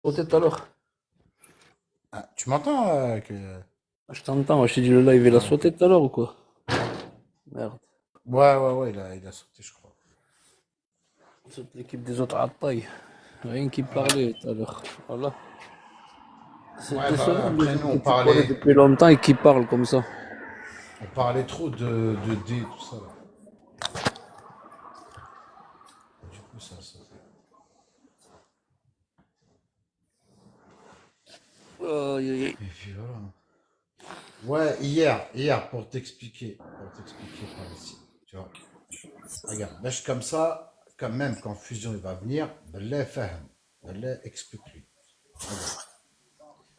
sauté tout à l'heure. Ah, tu m'entends Je t'entends, moi, je t'ai dit le live, il a Ah, ok. sauté tout à l'heure ou quoi? Merde. Ouais, il a sauté, je crois. Toute l'équipe des autres à taille. Rien qui parlait tout à l'heure. Voilà. C'est Ouais, bah décevant des après gens nous, que tu connais on depuis longtemps et qui parlent comme ça. parlait trop de D, tout ça, là. Du coup, ça a sauté. Aïe, aïe, aïe. Et puis voilà. Ouais, pour t'expliquer Palestine, tu vois. Regarde, lâche comme ça, quand même, quand Fusion il va venir, Belay fahem, Belay explique-lui. Regarde.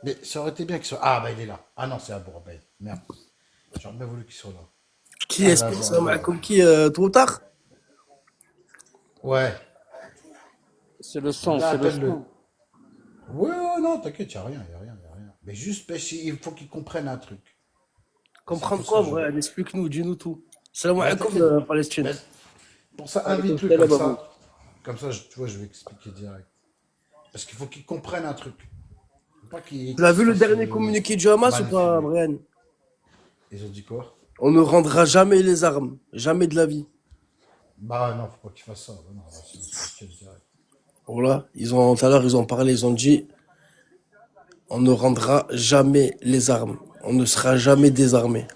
Mais ça aurait été bien qu'il soit. Ah, bah il est là. Ah non, c'est Abou Abeid. Merde. J'aurais bien voulu qu'il soit là. Qui Ah, est-ce là, que Abou ça m'a Abeid. comme qui trop tard? Ouais. C'est le son, Là, c'est le appelle-le. son. Ouais, ouais, non, t'inquiète, y a rien. Mais juste, il faut qu'il comprenne un truc. Et c'est Comprendre pour ça quoi, que je. vrai? Explique-nous, dis-nous tout. Salam Bah, alaikum, t'inquiète. Palestine. Bah, pour ça, Alaykoum invite-le comme salam, Abou. ça. Comme ça, tu vois, je vais expliquer direct. Parce qu'il faut qu'il comprenne un truc. Faut pas Tu qu'il as se vu le fasse dernier communiqué du Hamas ou pas, manipuler. Brian? Ils ont dit quoi? On ne rendra jamais les armes. Jamais de la vie. Bah non, faut pas qu'il fasse ça. Bah, non, bah, sinon c'est nickel direct. Voilà. Tout à l'heure, ils ont parlé, ils ont dit, on ne rendra jamais les armes. On ne sera jamais désarmé.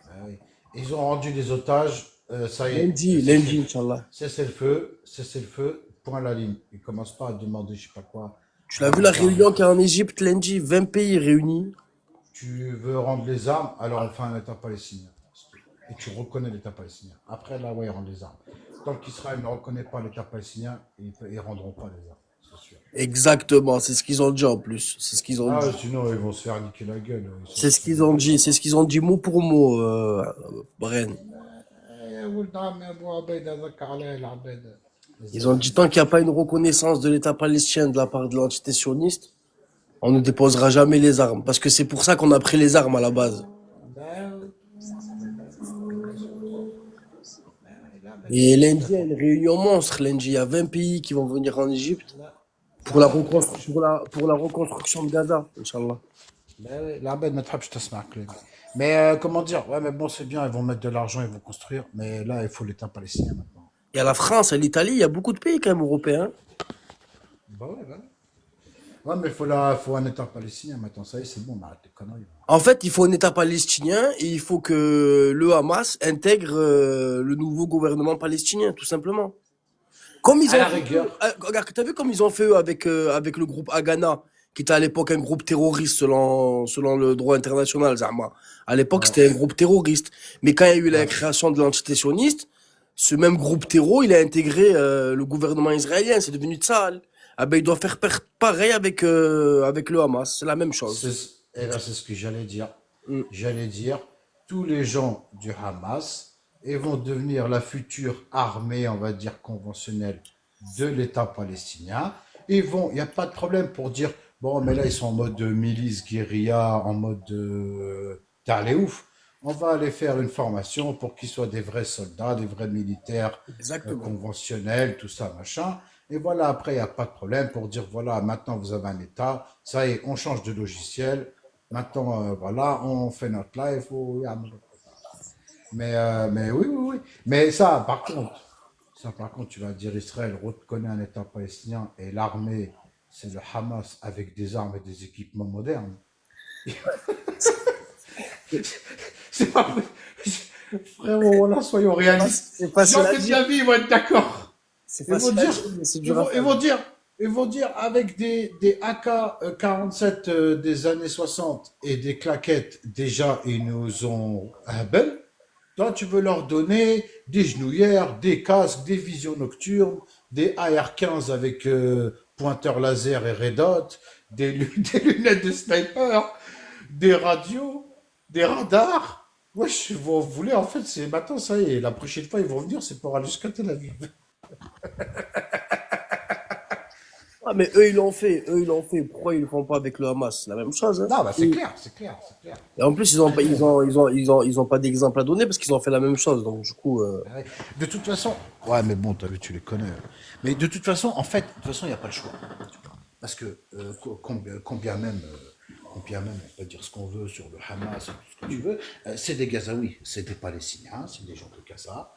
Ah oui. Ils ont rendu les otages, ça y est, Lundi, Inch'Allah. cessez le feu, point à la ligne. Ils commencent pas à demander je sais pas quoi, Tu l'as rendre vu la les armes et réunion qu'il tout. y a en Égypte lundi? 20 pays réunis. Tu veux rendre les armes, alors on fait un État palestinien. Et tu reconnais l'État palestinien. Après, là, ouais, ils rendent les armes. Tant qu'Israël ne reconnaît pas l'État palestinien, ils rendront pas les armes, c'est sûr. Exactement, c'est ce qu'ils ont dit en plus. C'est ce qu'ils ont Ah, dit. sinon, ils vont se faire niquer la gueule. C'est Ils ce sont qu'ils ont débiles. dit. C'est ce qu'ils ont dit mot pour mot, Bren. ولد عمي ابو عبيده ذكر عليه العبيده Ils ont بزاف. dit tant qu'il n'y a pas une reconnaissance de l'État palestinien de la part de l'entité sioniste, on ne déposera jamais les armes. Parce que c'est pour ça qu'on a pris les armes à la base. Bien sûr. لا Et tout à lundi, il y a fait. une réunion monstre. Lundi, il y a 20 pays qui vont venir en Égypte لا pour لا لا لا pour la reconstruction de Gaza, Inch'Allah. العباد ما تحبش تسمع كلامي. Mais comment dire, ouais, mais bon, c'est bien, ils vont mettre de l'argent, ils vont construire, mais là, il faut l'État palestinien maintenant. Il y a la France, il y a l'Italie, il y a beaucoup de pays quand même européens. Bah ouais, bah ouais. Ouais, mais faut un État palestinien maintenant, ça y est, c'est bon, on arrête les conneries. En fait, il faut un État palestinien et il faut que le Hamas intègre le nouveau gouvernement palestinien, tout simplement. Comme ils À ont la fait eux, rigueur, regarde, t'as vu comme ils ont fait eux avec le groupe Haganah, qui était à l'époque un groupe terroriste selon le droit international, Zahma. À l'époque, ouais, c'était un groupe terroriste. Mais quand il y a eu la ouais. création de l'entité sioniste, ce même groupe terror, il a intégré le gouvernement israélien, c'est devenu Tsahal. Ah ben, il doit faire pareil avec le Hamas, c'est la même chose. Et là, c'est ce que j'allais dire. Mm. J'allais dire, tous les gens du Hamas ils vont devenir la future armée, on va dire, conventionnelle de l'État palestinien. Il n'y a pas de problème pour dire, bon, mais là, ils sont en mode milice, guérilla, en mode t'as ouf. On va aller faire une formation pour qu'ils soient des vrais soldats, des vrais militaires Exactement. conventionnels, tout ça, machin. Et voilà, après, il n'y a pas de problème pour dire, voilà, maintenant vous avez un État, ça y est, on change de logiciel, maintenant, voilà, on fait notre life. Mais oui, oui, oui. Mais ça, par contre, tu vas dire Israël reconnaît un État palestinien et l'armée, c'est le Hamas avec des armes et des équipements modernes. C'est pas vrai. Frérot, voilà, soyons réalistes. C'est facile à Jamais de dire. la vie, ils vont être d'accord. C'est Ils vont facile à dire, dire, mais c'est ils dur à vont, ils faire. vont dire, ils vont dire avec des AK-47 des années 60 et des claquettes, déjà, ils nous ont un bel. Toi, tu veux leur donner des genouillères, des casques, des visions nocturnes, des AR-15 avec pointeur laser et red dot, des lunettes de sniper, des radios, des radars. Wesh, vous voulez, en fait, c'est maintenant, ça y est, la prochaine fois, ils vont venir, c'est pour aller jusqu'à Tel Aviv. Ah, mais eux, ils l'ont fait. Eux, ils l'ont fait. Pourquoi ils le font pas avec le Hamas? C'est la même chose, hein. Non, bah c'est clair, c'est clair, c'est clair. Et en plus, Après, nous, on va. ils ont pas d'exemple à donner parce qu'ils ont fait la même chose. Donc, du coup, Ah ouais. De toute façon, ouais, mais bon, t'as vu, tu les connais. Mais de toute façon, en fait, de toute façon, il n'y a pas le choix. Parce que combien même, on peut dire ce qu'on veut sur le Hamas et tout ce que tu veux, c'est des Gazaouis, c'est des Palestiniens, c'est des gens de Gaza,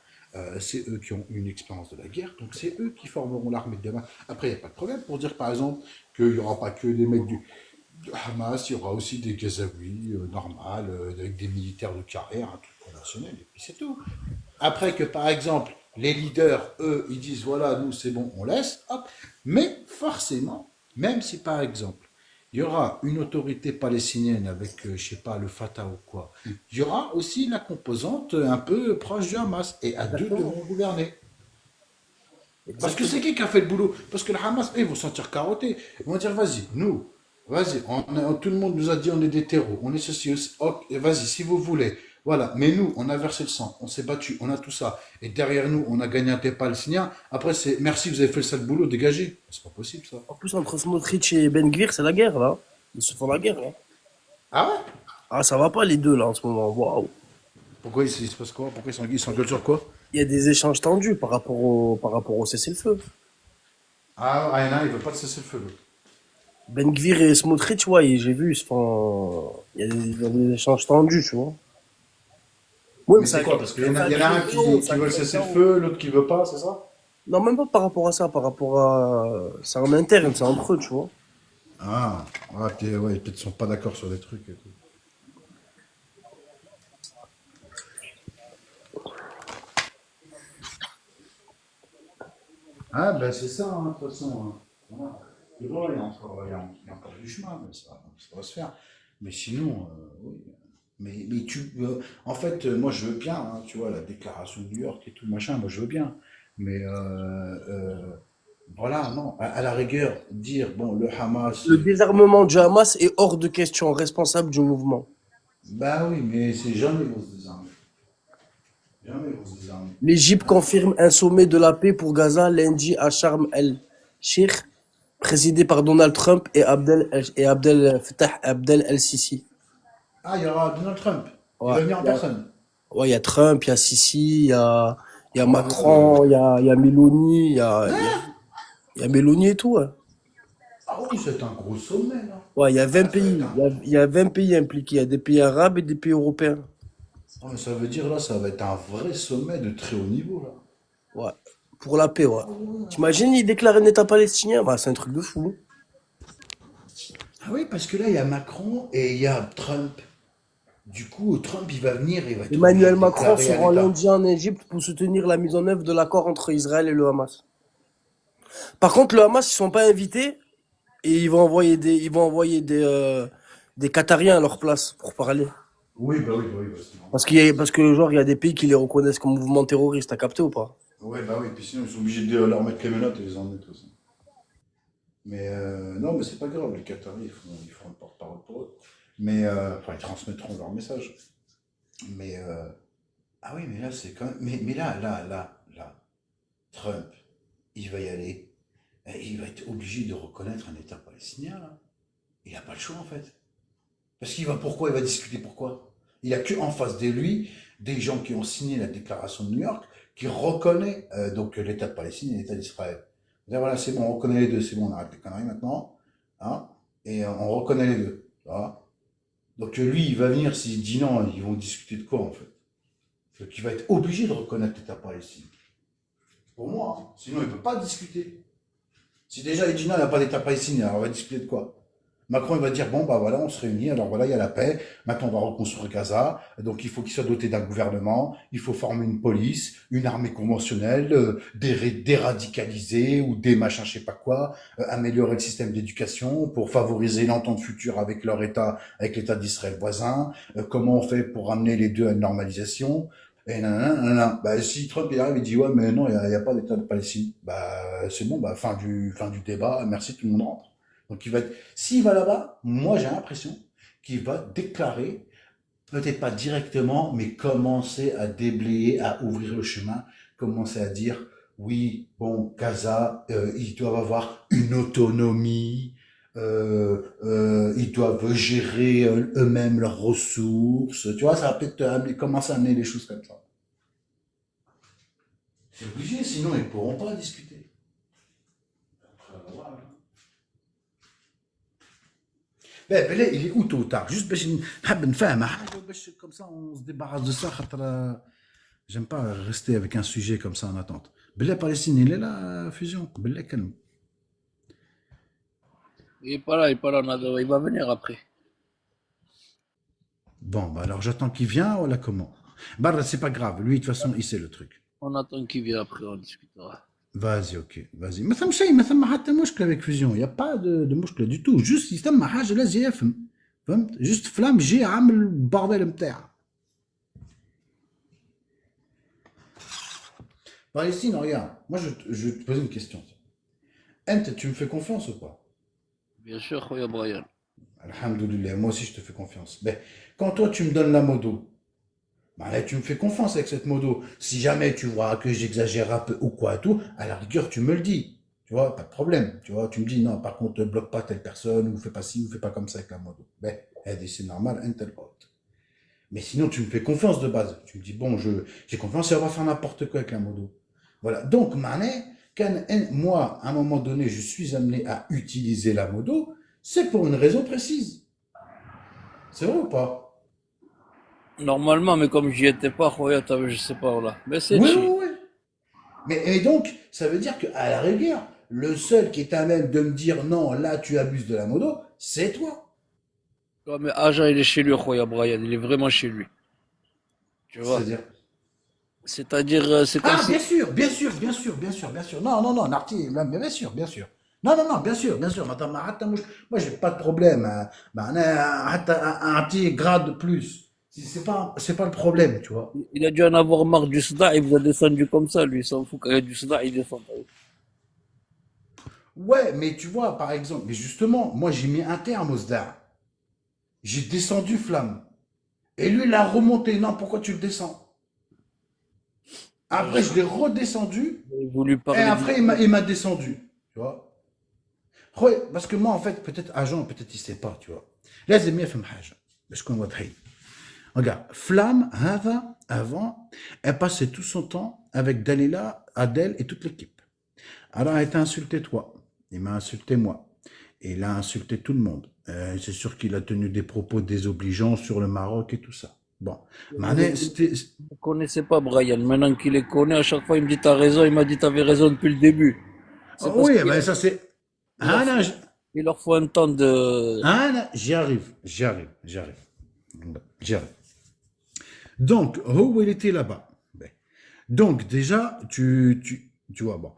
c'est eux qui ont une expérience de la guerre, donc c'est eux qui formeront l'armée de demain. Après, il n'y a pas de problème pour dire, par exemple, qu'il n'y aura pas que des mecs du Hamas, il y aura aussi des Gazaouis, normales, avec des militaires de carrière, un truc conventionnel, et puis c'est tout. Après que, par exemple, les leaders, eux, ils disent, voilà, nous, c'est bon, on laisse, hop. Mais forcément, même si, par exemple, il y aura une autorité palestinienne avec, je sais pas, le Fatah ou quoi, il y aura aussi la composante un peu proche du Hamas, et à deux Exactement. devront gouverner. Parce que c'est Exactement. qui a fait le boulot? Parce que le Hamas, eux, ils vont se sentir carottés. Ils vont dire, vas-y, nous, vas-y, tout le monde nous a dit on est des terreaux, on est ceci, ok, vas-y, si vous voulez. Voilà, mais nous, on a versé le sang, on s'est battu, on a tout ça. Et derrière nous, on a gagné un Palestinien. Après, c'est merci, vous avez fait le sale boulot, dégagez. C'est pas possible, ça. En plus, entre Smotrich et Ben Gvir, c'est la guerre, là. Ils se font la guerre, là. Ah ouais? Ah, ça va pas, les deux, là, en ce moment. Waouh. Pourquoi il se passe quoi? Pourquoi ils s'engueulent sur quoi? Il y a des échanges tendus par rapport au cessez-le-feu. Ah, il y en a un, il veut pas de cesser le feu, l'autre. Ben Gvir et Smotrich, ouais, j'ai vu, ils se font. Il y a des échanges tendus, tu vois. Oui, mais Mais ça c'est a quoi? créé, Parce ça a il y en a créé un le chaos, qui ça a veut le créé le cesser le chaos. feu, l'autre qui veut pas, c'est ça? Non, même pas par rapport à ça, par rapport à. C'est en interne, c'est entre eux, tu vois. Ah, ouais, peut-être ils sont pas d'accord sur des trucs et tout. Ah, ben c'est ça, hein, de toute façon, hein. Voilà. Et bon, il y a encore du chemin, mais ça va se faire. Mais sinon, oui. En fait, moi je veux bien, hein, tu vois, la déclaration de New York et tout machin, moi je veux bien. Mais voilà, non, à la rigueur, dire, bon, le Hamas, Le désarmement du Hamas est hors de question, responsable du mouvement. bah oui, mais c'est jamais ils vont se désarmer. Jamais ils vont se désarmer. L'Égypte confirme un sommet de la paix pour Gaza lundi à Sharm el-Sheikh, présidé par Donald Trump et Abdel Fattah Abdel el-Sisi. Ah, il y aura Donald Trump. Il Ouais, va venir en personne. ouais, il y a Trump, il y a Sisi, il y a Oh là là. Macron, il y a Meloni, il y a Meloni et tout. Ouais, Ah oui, c'est un gros sommet, là. ouais, il y a 20 Ah, ça va être pays. un. Il y a 20 pays impliqués. Il y a des pays arabes et des pays européens. Ah, mais ça veut dire là, ça va être un vrai sommet de très haut niveau là. Ouais. Pour la paix, ouais. T'imagines, il déclare un État palestinien? Bah, c'est un truc de fou. Ah oui, parce que là, il y a Macron et il y a Trump. Du coup, Trump, il va venir et il va être obligé Emmanuel de Macron déclarer se un rend État. lundi en Égypte pour soutenir la mise en œuvre de l'accord entre Israël et le Hamas. Par contre, le Hamas, ils sont pas invités et ils vont envoyer des Qatariens à leur place pour parler. Oui, bah, c'est normal. Parce que, genre, il y a des pays qui les reconnaissent comme mouvement terroriste. T'as capté ou pas? Oui, bah oui, puis sinon, ils sont obligés de leur mettre les menottes et les emmener tout ça. Mais non, mais c'est pas grave, les Qataris, ils feront une porte-parole pour eux. Mais, enfin, ils transmettront leur message. Mais, ah oui, mais là, c'est quand même. Mais là, Trump, il va y aller. Il va être obligé de reconnaître un État palestinien, là. Il n'a pas le choix, en fait. Parce qu'il va pourquoi? Il va discuter pourquoi? Il a que en face de lui des gens qui ont signé la déclaration de New York, qui reconnaît donc l'État de Palestine et l'État d'Israël. Voilà, c'est bon, on reconnaît les deux, c'est bon, on arrête les conneries maintenant, hein, et on reconnaît les deux. Voilà. Donc lui, il va venir, s'il dit non, ils vont discuter de quoi en fait? Donc il va être obligé de reconnaître l'État palestinien. Pour moi, hein. Sinon il ne peut pas discuter. Si déjà il dit non, il n'y a pas d'État palestinien, alors on va discuter de quoi? Macron il va dire bon bah voilà on se réunit alors voilà il y a la paix maintenant on va reconstruire Gaza donc il faut qu'il soit doté d'un gouvernement il faut former une police une armée conventionnelle déradicaliser ou des machins je sais pas quoi améliorer le système d'éducation pour favoriser l'entente future avec leur État avec l'État d'Israël voisin comment on fait pour ramener les deux à une normalisation et nanana. Bah, si Trump il arrive il dit ouais mais non il y a pas d'État de Palestine bah c'est bon bah fin du débat merci tout le monde rentre donc il va être, s'il va là-bas, moi j'ai l'impression qu'il va déclarer, peut-être pas directement, mais commencer à déblayer, à ouvrir le chemin, commencer à dire, oui, bon, Gaza, ils doivent avoir une autonomie, ils doivent gérer eux-mêmes leurs ressources, tu vois, ça va peut-être commencer à amener les choses comme ça. C'est obligé, sinon ils ne pourront pas discuter. Voilà. Ben, il est où tôt ou tard? Juste comme ça, on se débarrasse de ça. J'aime pas rester avec un sujet comme ça en attente. Belé Palestine, il est là, fusion. Belé calme. Il est pas là, il est pas là, Nado. Il va venir après. Bon, bah alors j'attends qu'il vienne, ou là comment? Bah, c'est pas grave. Lui, de toute façon, il sait le truc. On attend qu'il vienne après, on discutera. Vas-y, ok, vas-y. ما ثم شيء ما ثم حتى مشكلة avec fusion. Il y a pas de مشكلة du tout. Juste يتم حاجة لازم يفهم. فهمت؟ juste فلان جي عامل البردel نتاعه. Palestine, regarde. Moi, je vais te poser une question. Ent, tu me fais confiance ou pas? Bien sûr, Khoya Brian. Alhamdoulilah, moi aussi je te fais confiance. Mais quand toi tu me donnes la modo, bah là, tu me fais confiance avec cette modo. Si jamais tu vois que j'exagère un peu ou quoi tout, à la rigueur tu me le dis. Tu vois, pas de problème. Tu vois, tu me dis non, par contre, ne bloque pas telle personne, ou fais pas ci, ou fais pas comme ça avec la modo. Ben, elle dit c'est normal, un tel autre. Mais sinon, tu me fais confiance de base. Tu me dis bon, j'ai confiance et on va faire n'importe quoi avec la modo. Voilà. Donc, Mané, moi, à un moment donné, je suis amené à utiliser la modo, c'est pour une raison précise. C'est vrai ou pas? Normalement, mais comme j'y étais pas, Khoya, je sais pas, là. Mais c'est Oui, chi. oui, oui. Mais et donc, ça veut dire qu'à la rigueur, le seul qui est à même de me dire non, là tu abuses de la modo, c'est toi. Ouais, mais Aja, il est chez lui, Khoya Brian. Il est vraiment chez lui. Tu vois? C'est-à-dire. C'est-à-dire, c'est comme Ah, si. bien sûr, bien sûr, bien sûr, bien sûr, bien sûr. Non, non, non, Narti, bien sûr, bien sûr. Non, non, non, bien sûr, bien sûr. Madame, moi, j'ai pas de problème. Bah, un petit grade de plus. C'est pas le problème, tu vois. Il a dû en avoir marre du Soudan, il vous a descendu comme ça, lui. Il s'en fout quand il y a du Soudan, il descend. Ouais, mais tu vois, par exemple, mais justement, moi, j'ai mis un terme au SDA. J'ai descendu Flamme. Et lui, il a remonté. Non, pourquoi tu le descends? Après, je l'ai redescendu. J'ai voulu Et parler de. après, il m'a descendu. Tu vois? Ouais, parce que moi, en fait, peut-être agent, peut-être il sait pas, tu vois. لازم يفهم حاجة باش نكون واضحين. Regarde, Flamme, هذا, avant, elle passait tout son temps avec Dalila, Adèle et toute l'équipe. Alors, elle t'a insulté toi. Il m'a insulté moi. Et il a insulté tout le monde. C'est sûr qu'il a tenu des propos désobligeants sur le Maroc et tout ça. Bon. Vous Mané, c'était. ne connaissez pas Brian. Maintenant qu'il les connaît, à chaque fois, il me dit t'as raison. Il m'a dit t'avais raison depuis le début. C'est parce Oui, qu'il ben ça c'est. Ah, non, il leur faut un temps de. ah, non, j'y arrive. Donc, où il était là-bas. Ben, donc, déjà, tu vois, bon.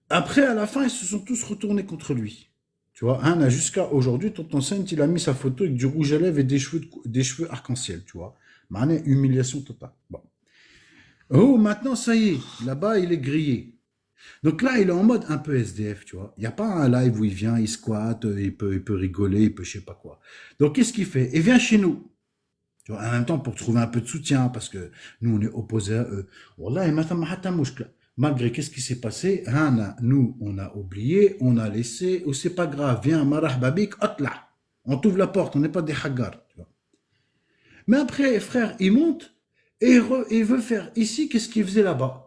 Après, à la fin, ils se sont tous retournés contre lui. Tu vois, Anna, jusqu'à aujourd'hui, tonton Saint, il a mis sa photo avec du rouge à lèvres et des cheveux arc-en-ciel, tu vois. Mané, humiliation totale. Bon. Oh, maintenant, ça y est, là-bas, il est grillé. Donc là, il est en mode un peu SDF, tu vois. Il n'y a pas un live où il vient, il squatte, il peut rigoler, il peut je sais pas quoi. Donc, qu'est-ce qu'il fait? Il vient chez nous. Tu vois, en même temps, pour trouver un peu de soutien, parce que nous, on est opposés à eux. Wallah, malgré qu'est-ce qui s'est passé, nous, on a oublié, on a laissé, ou c'est pas grave, viens, marahbabik, atla. On t'ouvre la porte, on n'est pas des haggars, tu vois. Mais après, frère, il monte, et il veut faire ici, qu'est-ce qu'il faisait là-bas?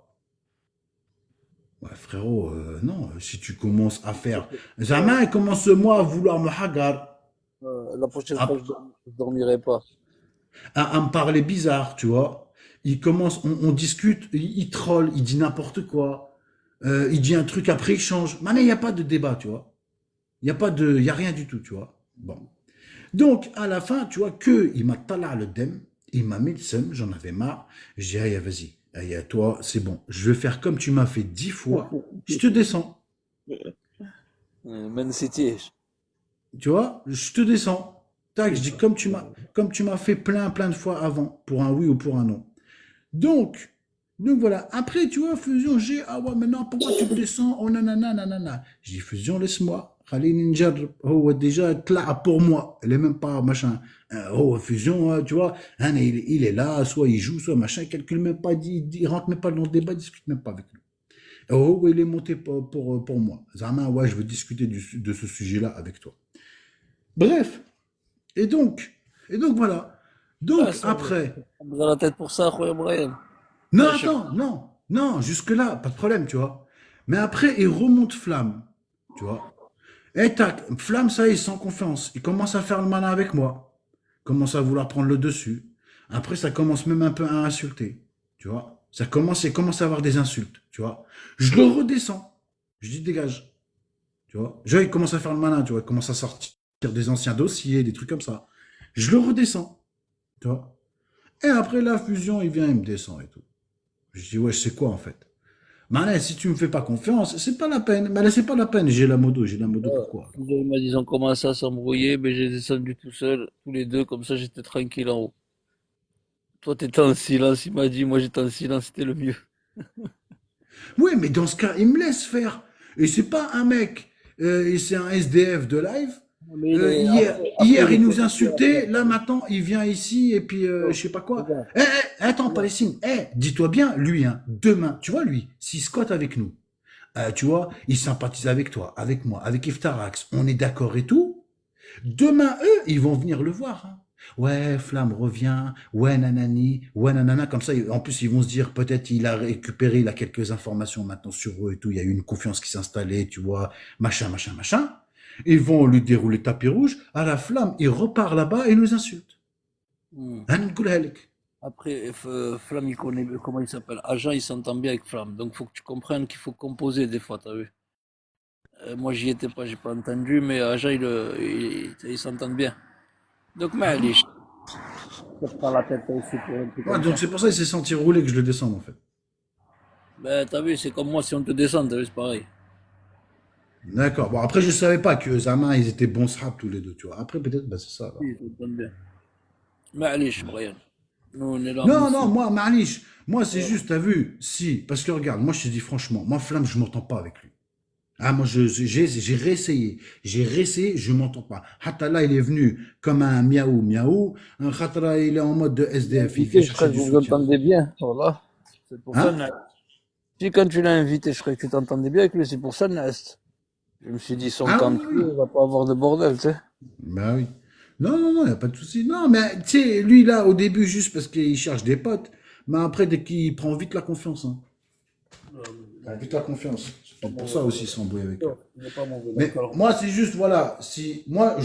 Ouais, frérot, non, si tu commences à faire. Jamais commence-moi à vouloir me hagar, La prochaine à, fois, je dormirai pas. à me parler bizarre, tu vois. Il commence, on discute, il troll, il dit n'importe quoi. Il dit un truc, après il change. Mais il n'y a pas de débat, tu vois. Il y a rien du tout, tu vois. Bon. Donc, à la fin, tu vois, il m'a talé le dem, il m'a mis le seum, j'en avais marre. Je dis, allez, vas-y, allez, à toi, c'est bon. Je vais faire comme tu m'as fait 10 fois, je te descends. Man City. Tu vois, je te descends. Tac, je dis, comme tu m'as fait plein de fois avant, pour un oui ou pour un non. Donc voilà. Après, tu vois, Fusion, ah ouais, maintenant, pourquoi tu me descends? Oh nanana, nanana. J'ai dit, Fusion, laisse-moi. Khalini njarb. Oh, déjà, tla pour moi. Elle est même pas machin. Oh, Fusion, tu vois, il est là, soit il joue, soit machin, il calcule même pas, il rentre même pas dans le débat, il discute même pas avec nous. Oh, il est monté pour moi. Zama, ouais, je veux discuter de ce sujet-là avec toi. Bref. Et donc, voilà. Donc, Ah, ça, après. dans la tête pour ça, Khoya Brian. Non, Ah, je sais pas. attends, non, non, jusque-là, pas de problème, tu vois. Mais après, il remonte flamme, tu vois. Et tac, Flamme, ça y est, sans confiance. Il commence à faire le malin avec moi. Il commence à vouloir prendre le dessus. Après, ça commence même un peu à insulter. Tu vois? Il commence à avoir des insultes. Tu vois? Je le redescends. Je dis, dégage. Tu vois? Il commence à faire le malin. Tu vois? Il commence à sortir des anciens dossiers, des trucs comme ça. Je le redescends. Tu vois? Et après la fusion, il vient, il me descend et tout. Je dis, ouais, je sais quoi en fait? Mais là, si tu me fais pas confiance, c'est pas la peine. Mais là, c'est pas la peine. J'ai la modo pourquoi? Il m'a dit, ils ont commencé à s'embrouiller, mais j'ai descendu tout seul, tous les deux, comme ça j'étais tranquille en haut. Toi, t'étais en silence, il m'a dit, moi j'étais en silence, c'était le mieux. Oui, mais dans ce cas, il me laisse faire. Et c'est pas un mec, et c'est un SDF de live. Mais il est, après, Hier, il est il nous connu, insultait. Là, maintenant, il vient ici et puis je sais pas quoi. regarde, Attends, regarde. Palestine. Dis-toi bien, lui, hein, demain, tu vois, lui, s'il squatte avec nous, tu vois, il sympathise avec toi, avec moi, avec Iftarax, on est d'accord et tout. Demain, eux, ils vont venir le voir. Hein. Ouais, Flamme revient, ouais, nanani, ouais, nanana, comme ça, en plus, ils vont se dire, peut-être il a récupéré, il a quelques informations maintenant sur eux et tout, il y a eu une confiance qui s'est installée, tu vois, machin, machin, machin. Ils vont lui dérouler tapis rouge, à la Flamme, il repart là-bas et nous insulte. Hmm. Hein, نقولها لك. Après, Flamme, il connaît, comment il s'appelle? Agent, il s'entend bien avec Flamme. Donc, faut que tu comprennes qu'il faut composer des fois, t'as vu? Moi, j'y étais pas, j'ai pas entendu, mais Agent, il s'entend bien. Donc, Ah bon? mais je te prends la tête aussi pour un truc Ouais, comme donc ça. c'est pour ça qu'il s'est senti rouler que je le descende, en fait. Ben, t'as vu, c'est comme moi, si on te descend, t'as vu, c'est pareil. D'accord. Bon, après, je savais pas que Zama, ils étaient bons srap tous les deux, tu vois. Après, peut-être, bah, c'est ça, alors. Oui, il s'entend bien. معليش Brian. Nous, on est là, Non, non, monsieur. moi, Maniche, moi, c'est juste, t'as vu, si, parce que regarde, moi, je te dis franchement, moi, Flamme, je m'entends pas avec lui. Ah, moi, j'ai réessayé. J'ai réessayé, je m'entends pas. Hatta là, il est venu comme un miaou miaou. Un khatra, il est en mode de SDF, il vient Invité, je chercher crois que du vous vous soutien. entendez bien. Voilà. C'est pour ça, Hein? Nas. Si quand tu l'as invité, je crois que tu t'entendais bien avec lui, c'est pour ça, Nas. Je me suis dit, son Ah camp, oui, oui. il va pas avoir de bordel, tu sais. Bah oui. Non, non, non, il n'y a pas de souci. Non, mais tu sais, lui, là, au début, juste parce qu'il cherche des potes. Mais après, dès qu'il prend vite la confiance. Hein. Il prend vite la confiance. C'est Pas peut-être pour mauvais, ça aussi, il s'embrouille avec eux. il n'est pas mauvais, Mais d'accord. moi, c'est juste, voilà, si moi,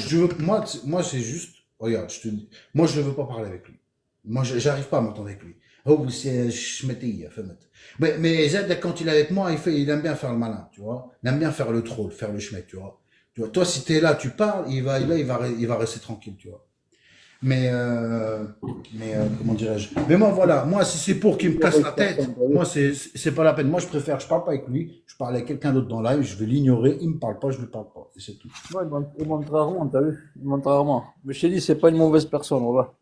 moi, c'est juste, regarde, je te dis, moi, je ne veux pas parler avec lui. Moi, j'arrive pas à m'entendre avec lui. Oh, c'est schmetti, Fahmet. Mais Zed, quand il est avec moi, il aime bien faire le malin, tu vois. Il aime bien faire le troll, faire le schmet, tu vois. Tu vois, toi, si t'es là, tu parles, il va rester tranquille, tu vois. Mais, comment dirais-je? Mais moi, voilà, moi, si c'est pour qu'il me casse la tête, moi, c'est pas la peine. Moi, je parle pas avec lui. Je parle avec quelqu'un d'autre dans live, je vais l'ignorer. Il me parle pas, je lui parle pas. Et c'est tout. Ouais, il monte rarement, t'as vu? Il monte rarement. Mais je t'ai dit, c'est pas une mauvaise personne, voilà.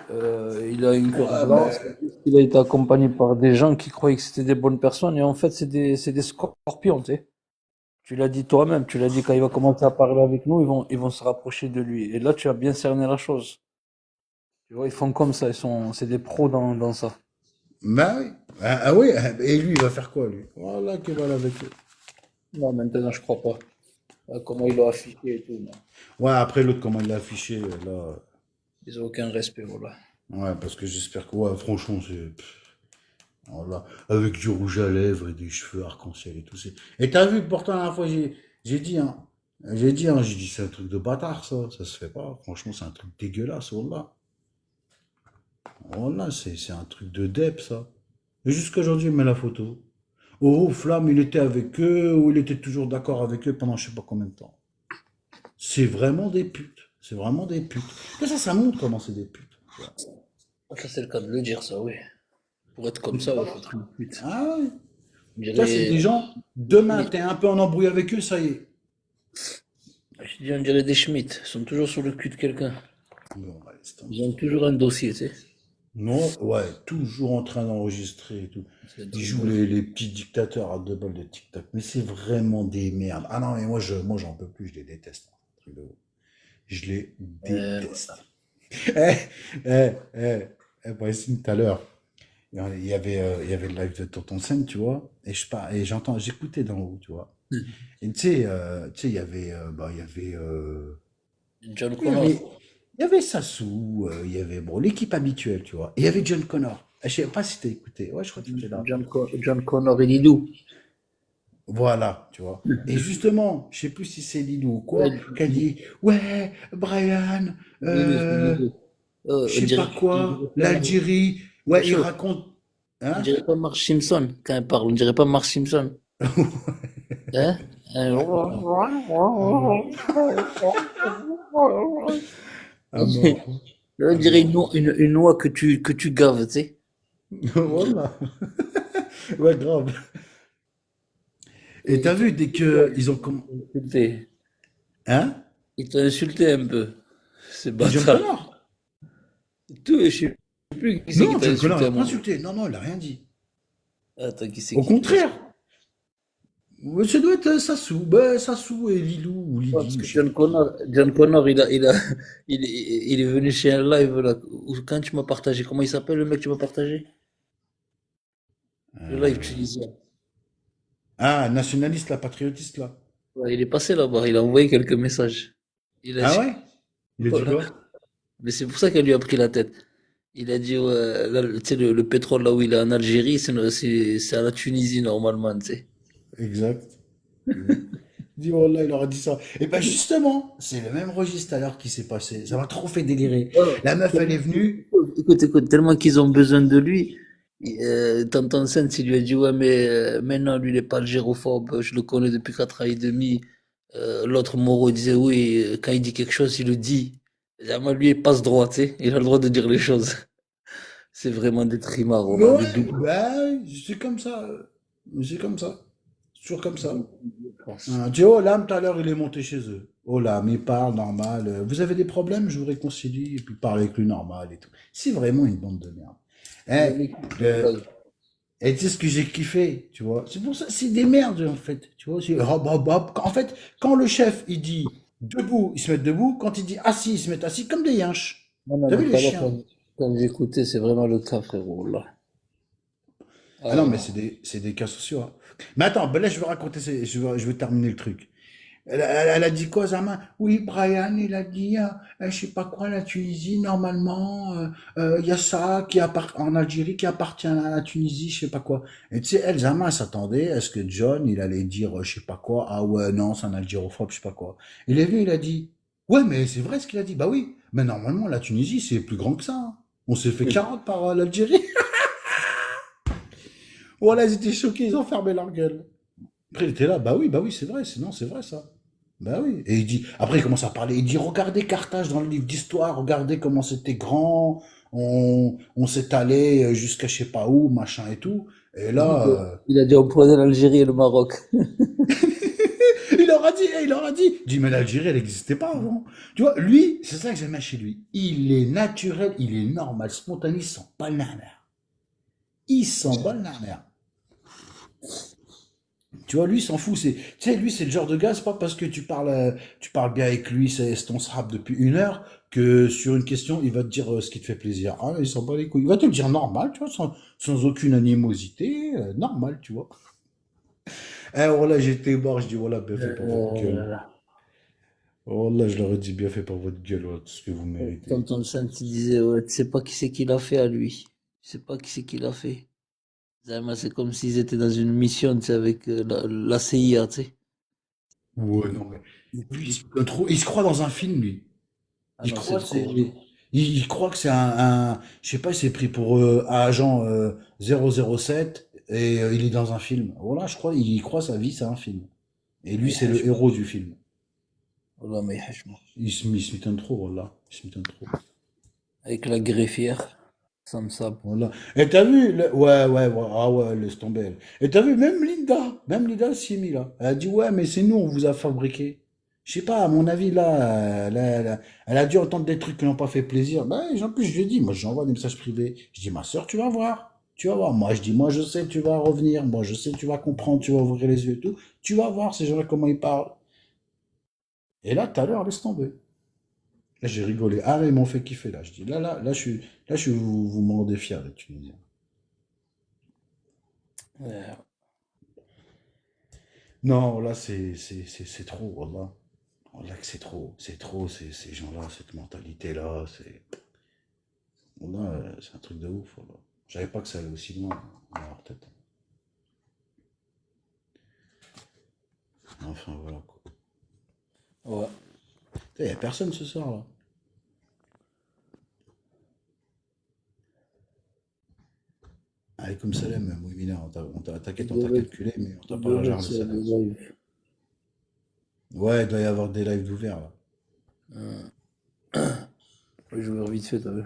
Il a une cœur Ouais, blanc. mais, Il a été accompagné par des gens qui croyaient que c'était des bonnes personnes, et en fait, c'est des scorpions, tu sais. Tu l'as dit toi-même, tu l'as dit quand il va commencer à parler avec nous, ils vont se rapprocher de lui. Et là, tu as bien cerné la chose. Tu vois, ils font comme ça, c'est des pros dans ça. bah oui. Ah oui, et lui, il va faire quoi, lui? Voilà, que voilà avec eux. Non, maintenant, je crois pas. Comment il l'a affiché et tout, non. Ouais, après, l'autre, comment il l'a affiché, là. Ils ont aucun respect, voilà. Ouais, parce que j'espère que, ouais, franchement, voilà, avec du rouge à lèvres et des cheveux arc-en-ciel et tout. Et t'as vu que pourtant, la dernière fois, j'ai dit, c'est un truc de bâtard, ça se fait pas. Franchement, c'est un truc dégueulasse, voilà. Voilà, c'est un truc de dep, ça. Et jusqu'aujourd'hui, il met la photo. Oh, Flamme, il était avec eux, ou il était toujours d'accord avec eux pendant je sais pas combien de temps. C'est vraiment des putes. C'est vraiment des putes. Et ça montre comment c'est des putes. Ça, c'est le cas de le dire, ça, oui. Pour être comme ça, il faut être une pute. Ah ouais. On Ça, c'est dirait, des gens, demain, t'es un peu en embrouille avec eux, ça y est. je dis, on dirait des Schmitt. Ils sont toujours sur le cul de quelqu'un. Bon, bah, laisse Ils tomber. ont toujours un dossier, tu sais. Non, ouais, toujours en train d'enregistrer et tout. C'est un Ils truc jouent de fou. les petits dictateurs à deux balles de TikTok. Mais c'est vraiment des merdes. Ah non, mais moi, j'en peux plus, je les déteste. Truc de ouf. Je les déteste. Voilà. Eh, Yacine, tout à l'heure, il y avait le live de Tonton Sen, tu vois, et j'écoutais d'en haut, tu vois. Et tu sais, John il y Connor. avait, il y avait Sassou, il y avait, bon, l'équipe habituelle, tu vois. Et il y avait John Connor. Je sais pas si t'as écouté. Ouais, je crois que tu étais là. John Connor et Lidou. Voilà, tu vois. Et justement, je sais plus si c'est Lilou ou quoi, Ouais, qu'elle dit, ouais, Brian, Linus, Linus. je On sais pas dirait, on quoi, dirait pas, l'Algérie, la ouais, il chose. raconte, On hein? dirait pas Marge Simpson quand elle parle. On dirait pas Marge Simpson. Hein? À mort, à mort, On à dirait mort. une noix que tu gaves, tu sais. On dirait Voilà. Ouais, grave. Et il t'as t'a vu, dès que ils ont insulté. hein? Il t'a insulté un peu. C'est Qui John bâtard. Connor? Tout, je sais plus qui c'est qui Non, t'a John Connor insulté à l'a pas moi. insulté. Non, non, il a rien dit. Attends, qui c'est Au qui t'a contraire. insulté? Ouais, ça doit être Sassou. Ben, Sassou et Lilou ou Ouais, parce Lily, que je sais plus qui. John Connor, il est venu chez un live là, quand tu m'as partagé. Comment il s'appelle le mec que tu m'as partagé? Le live Euh, tunisien. Ah, nationaliste, là, patriotiste, là. Ouais, il est passé là-bas, il a envoyé quelques messages. Il a Ah dit, ouais? Il a dit voilà. quoi? Mais c'est pour ça qu'elle lui a pris la tête. Il a dit, ouais, là, tu sais, le pétrole là où il est en Algérie, c'est à la Tunisie normalement, tu sais. Exact. Exact. Il dit, oh là, il aurait dit ça. Et ben justement, c'est le même registre alors qui s'est passé. Ça m'a trop fait délirer. Oh, La meuf, elle est venue. écoute, écoute, tellement qu'ils ont besoin de lui. Tonton Sens, il lui a dit, ouais, mais non, lui, il n'est pas algérophobe, je le connais depuis 4 ans et demi. L'autre Moro disait, oui, quand il dit quelque chose, il le dit. Moi, lui, il passe droit, tu sais, il a le droit de dire les choses. C'est vraiment des trimards, Mais Roland, des ouais, doubles. ben, c'est comme ça. C'est comme ça. C'est toujours comme ça. France. Hein, tu sais, Olam, tout à l'heure, il est monté chez eux. Olam, il parle normal. Vous avez des problèmes, je vous réconcilie. Et puis, parle avec lui normal et tout. C'est vraiment une bande de merde. Il Hein, a vécu son le- live. et tu sais ce que j'ai kiffé, tu vois. C'est pour ça, c'est des merdes, en fait. Tu vois, c'est hop, hop, hop. En fait, quand le chef, il dit debout, ils se mettent debout. Quand il dit assis, ils se mettent assis comme des yinches. Non, non, T'as mais vu tout les à l'heure, chiens? quand j'ai écouté, c'est vraiment le cas, frérot, là. Ah non, mais Ah, c'est des cas sociaux, hein. Mais attends, ben là, je vais raconter, je vais terminer le truc. Elle a dit quoi, Zama? Oui, Brian, il a dit, je sais pas quoi, la Tunisie, normalement, il y a ça en Algérie qui appartient à la Tunisie, je sais pas quoi. Et tu sais, elle, Zama, elle s'attendait à ce que John, il allait dire, je sais pas quoi, ah ouais, non, c'est un algérophobe, je sais pas quoi. Il est venu, il a dit, ouais, mais c'est vrai ce qu'il a dit. Bah oui, mais normalement, la Tunisie, c'est plus grand que ça, hein. On s'est fait 40 par l'Algérie. Voilà, ils étaient choqués, ils ont fermé leur gueule. Après, il était là, bah oui, c'est vrai, sinon c'est vrai ça. Bah oui. Et il dit, après il commence à parler, il dit, regardez Carthage dans le livre d'histoire, regardez comment c'était grand, on s'est allé jusqu'à je sais pas où, machin et tout. Et là, il a dit empoisonner l'Algérie et le Maroc. il leur a dit, il dit, mais l'Algérie, elle n'existait pas avant. Tu vois, lui, c'est ça que j'aime bien chez lui. Il est naturel, il est normal, spontané, il s'en bat la mère. Il s'en bat la mère. Tu vois, lui, il s'en fout. Tu sais, lui, c'est le genre de gars, c'est pas parce que tu parles bien avec lui, c'est ton srap depuis 1 heure, que sur une question, il va te dire ce qui te fait plaisir. Ah, il s'en bat les couilles. Il va te le dire normal, tu vois, sans aucune animosité, normal, tu vois. Eh, voilà, j'étais mort, je dis, voilà, bien fait pour votre gueule. Euh, Voilà, je leur ai dit, bien fait pour votre gueule, voilà, tout ce que vous méritez. Tonton Saint, il disait, ouais, tu sais pas qui c'est qui l'a fait à lui. Tu sais pas qui c'est qui l'a fait. Zama, c'est comme s'ils étaient dans une mission, tu sais, avec la CIA, tu sais. Ouais, non, mais lui, il se croit dans un film, lui. Ah Il non, c'est croit que c'est, trop. il croit que c'est je sais pas, il s'est pris pour agent 007 et il est dans un film. Voilà, je crois, il croit sa vie, c'est un film. Et lui, Mais c'est le hachma. héros du film. Voilà, mais hachma. Il se m'étonne trop, voilà. Il se m'étonne trop. Avec la greffière, Sam Sab. Voilà. Et t'as vu, ouais, ah ouais, laisse tomber. Elle. Et t'as vu, même Linda s'y est mis là. Elle a dit, ouais, mais c'est nous, on vous a fabriqué. Je sais pas, à mon avis, là, elle a dû entendre des trucs qui n'ont pas fait plaisir. Ben, en plus, je lui ai dit, moi, j'envoie des messages privés. Je dis, ma soeur, tu vas voir. Tu vas voir. Moi, je dis, moi, je sais, tu vas revenir. Moi, je sais, tu vas comprendre, tu vas ouvrir les yeux et tout. Tu vas voir ces gens-là, comment ils parlent. Et là, tout à l'heure, laisse tomber. Là, j'ai rigolé. Ah, là, ils m'ont fait kiffer, là. Je dis, vous m'en rendez fiers, les Tunisiens. Euh, Non, là, c'est trop, voilà. Là, que c'est trop, ces gens-là, cette mentalité-là, voilà, c'est un truc de ouf, voilà. Je savais pas que ça allait aussi loin dans leur tête. Enfin, voilà quoi. Ouais. Il n'y a personne ce soir là. Alaykoum salam, Mouimina. T'inquiète, Il on t'a devait, calculé, mais on t'a il pas devait être genre le sur salam. des lives. Ouais, il doit y avoir des lives d'ouverts là. Oui, je vais vite fait, t'as vu.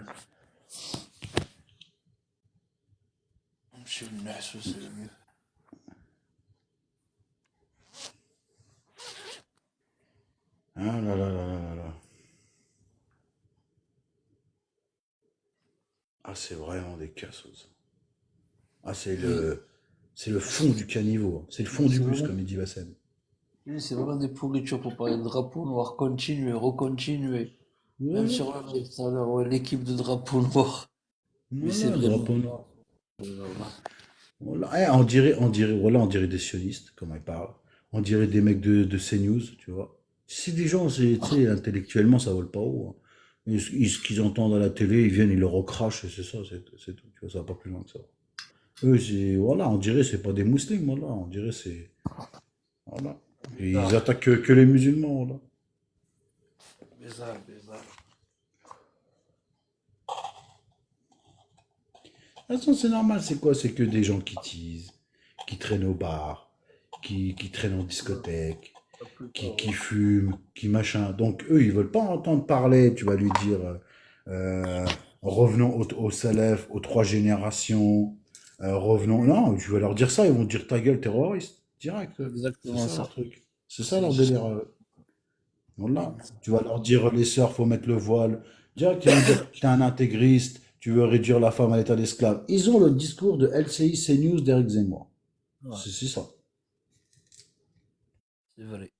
Chez le NAS, c'est le mieux. Ah là là là là là là. Ah, c'est vraiment des cassos. Ah, Lui, c'est le fond du caniveau, hein. C'est le fond du c'est bus, vraiment, comme il dit Bassem. lui, c'est vraiment des pourritures pour parler de drapeau noir. Continuer, recontinuer. Même Voilà. sur le live tout à l'heure, ouais, l'équipe de drapeau noir. Mais c'est Voilà, vraiment. drapeau noir. Voilà. Eh, voilà, on dirait des sionistes, comme ils parlent. On dirait des mecs de CNews, tu vois. C'est des gens, tu sais, intellectuellement, ça vole pas haut, hein. Ce qu'ils entendent à la télé, ils viennent, ils le recrachent, et c'est ça, c'est tout. Tu vois, ça va pas plus loin que ça. Eux, voilà, on dirait, c'est pas des musulmans, voilà. On dirait, voilà. Et ils Bizarre, attaquent que les musulmans, voilà. bizarre, bizarre. Attends, c'est normal, c'est quoi? C'est que des gens qui teasent, qui traînent au bar, qui traînent en Ouais, discothèque, la plupart, qui ouais. fument, qui machin. Donc eux, ils veulent pas entendre parler. Tu vas lui dire, revenons au Salaf, aux trois générations, revenons. Non, tu vas leur dire ça, ils vont te dire ta gueule, terroriste, direct. C'est Exactement ça leur ça. truc. C'est ça C'est leur juste. délire. Voilà. Tu vas leur dire les sœurs, faut mettre le voile. Direct, ils vont dire t'es un intégriste, tu veux réduire la femme à l'état d'esclave. Ils ont le discours de LCI CNews d'Eric Zemmour. Ouais, C'est ça. c'est vrai.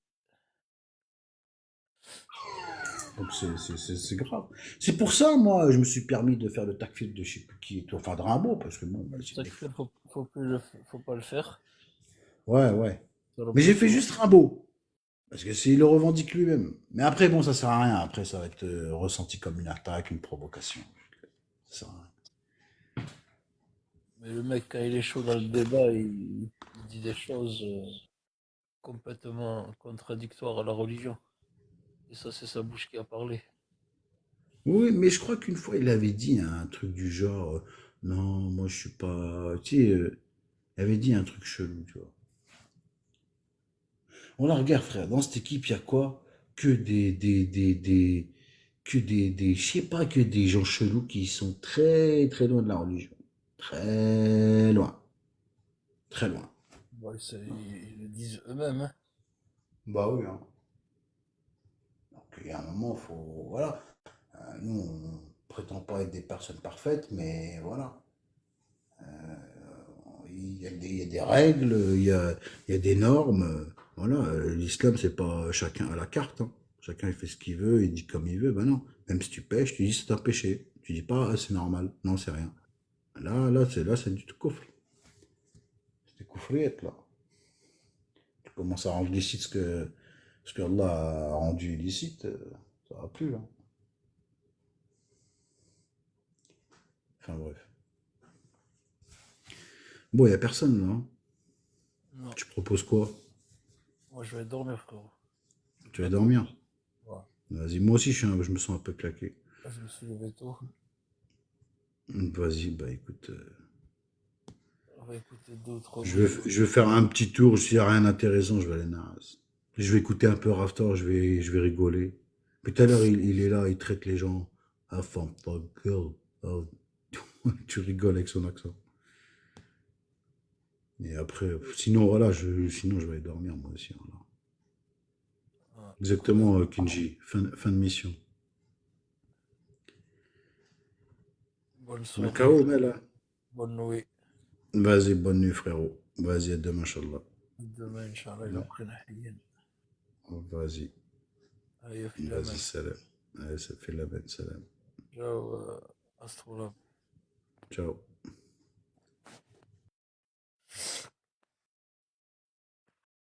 Donc c'est grave. C'est pour ça, moi, je me suis permis de faire le takfir de je sais plus qui, enfin de Rimbaud, parce que bon, bah, Le c'est des... takfir, faut pas le faire. Ouais, ouais. Sur le Mais j'ai fait plateau. juste Rimbaud, parce que c'est, il le revendique lui-même. Mais après, bon, ça sert à rien. Après, ça va être ressenti comme une attaque, une provocation. Ça sert à rien. Mais le mec, quand il est chaud dans le débat, il dit des choses complètement contradictoires à la religion. Et ça, c'est sa bouche qui a parlé. Oui, mais je crois qu'une fois, il avait dit un truc du genre, non, moi, je suis pas... Tu sais, il avait dit un truc chelou, tu vois. On la regarde, frère, dans cette équipe, il y a quoi? Que je sais pas, que des gens chelous qui sont très, très loin de la religion. Très loin. Très loin. Bon, ils le disent eux-mêmes, hein. Bah oui, hein. Donc, il y a un moment, faut, voilà. Nous, on prétend pas être des personnes parfaites, mais voilà. Il y a des règles, il y a des normes. Voilà, l'islam, c'est pas chacun à la carte, hein. Chacun, il fait ce qu'il veut, il dit comme il veut. Ben non. Même si tu pêches, tu dis c'est un péché. Tu dis pas, ah, c'est normal. Non, c'est rien. Là, c'est du tout coffre. C'est des coffriettes, là. Tu commences à rendre licite ce que Allah a rendu illicite, ça va plus, là. Enfin, bref. Bon, il y a personne, là, hein. Non, Tu proposes quoi? moi je vais dormir, frérot. Tu vas Pas trop. dormir? Voilà. Vas-y, moi aussi, je me sens un peu claqué. Je me suis levé tôt. Vas-y, bah écoute, On va écouter deux ou trois audios. je vais faire un petit tour. S'il n'y a rien d'intéressant, je vais aller naze. Je vais écouter un peu Rafter, je vais rigoler. Puis tout à l'heure, il est là, il traite les gens. Ah, femme, ta gueule. Ah, tu rigoles avec son accent. Et après, sinon, voilà, sinon, je vais aller dormir, moi aussi, voilà. Ah, écoute, Exactement, Kinji. Fin de mission. bonne Le soirée. chaos, mais là. Bonne nuit. Vas-y, bonne nuit, frérot. Vas-y, à demain, Inch'Allah. Demain, Inch'Allah, il a Ouais. pris la hyène. Vas-y, Allez, vas-y, filamen. salam. Allez, ça fait la peine, salam. Ciao, Astrolabe. Ciao.